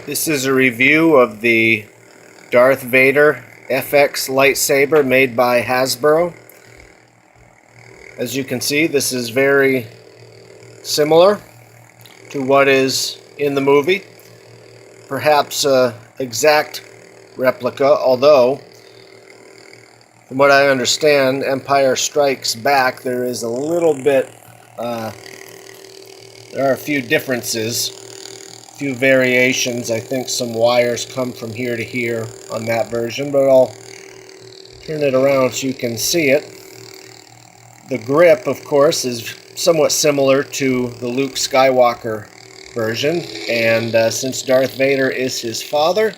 This is a review of the Darth Vader FX lightsaber made by Hasbro. As you can see, this is very similar to what is in the movie. Perhaps an exact replica, although from what I understand, Empire Strikes Back, there is a little bit, there are a few differences, a few variations. I think some wires come from here to here on that version, but I'll turn it around so you can see it. The grip, of course, is somewhat similar to the Luke Skywalker version, and since Darth Vader is his father,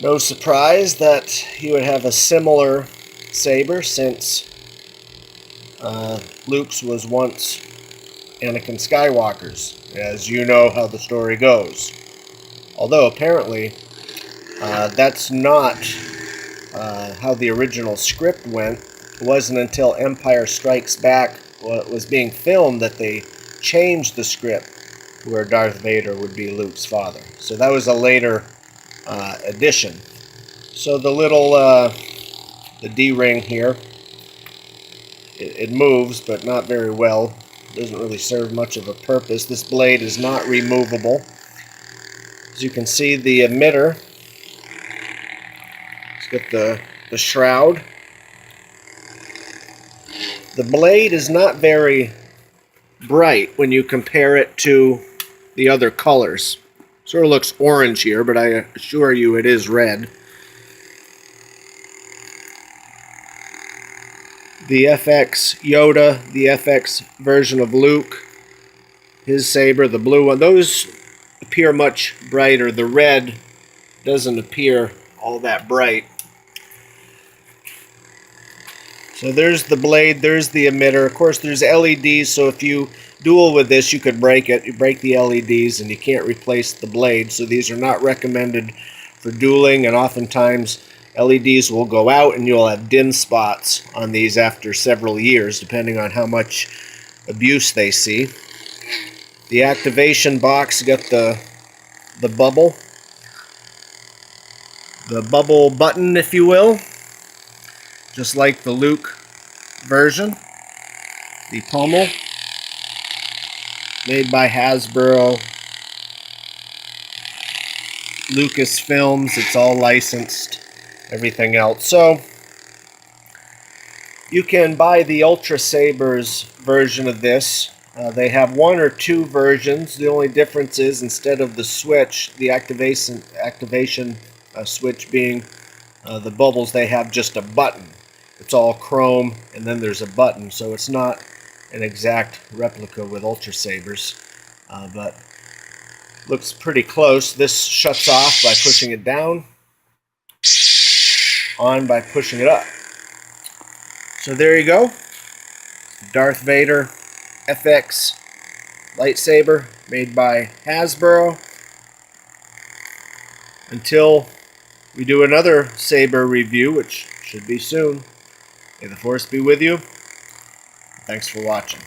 no surprise that he would have a similar saber, since Luke's was once Anakin Skywalker's, as you know how the story goes. Although apparently that's not how the original script went. It wasn't until Empire Strikes Back was being filmed that they changed the script where Darth Vader would be Luke's father. So that was a later addition. So the little the D-ring here, it moves, but not very well. Doesn't really serve much of a purpose. This blade is not removable. As you can see, the emitter, it's got the shroud. The blade is not very bright when you compare it to the other colors. Sort of looks orange here, but I assure you it is red. The FX Yoda, the FX version of Luke, his saber, the blue one, those appear much brighter. The red doesn't appear all that bright. So there's the blade, there's the emitter. Of course, there's LEDs, so if you duel with this, you could break it. You break the LEDs and you can't replace the blade, so these are not recommended for dueling, and oftentimes LEDs will go out and you'll have dim spots on these after several years, depending on how much abuse they see. The activation box got the bubble button, if you will, just like the Luke version. The pommel, made by Hasbro, Lucasfilms, it's all licensed, everything else. So you can buy the Ultra Sabers version of this. They have one or two versions. The only difference is, instead of the switch, the activation switch being the bubbles, they have just a button. It's all chrome, and then there's a button, so it's not an exact replica with Ultra Sabers, but looks pretty close. This shuts off by pushing it down, on by pushing it up. So there you go, Darth Vader FX lightsaber made by Hasbro. Until we do another saber review, which should be soon, may the Force be with you. Thanks for watching.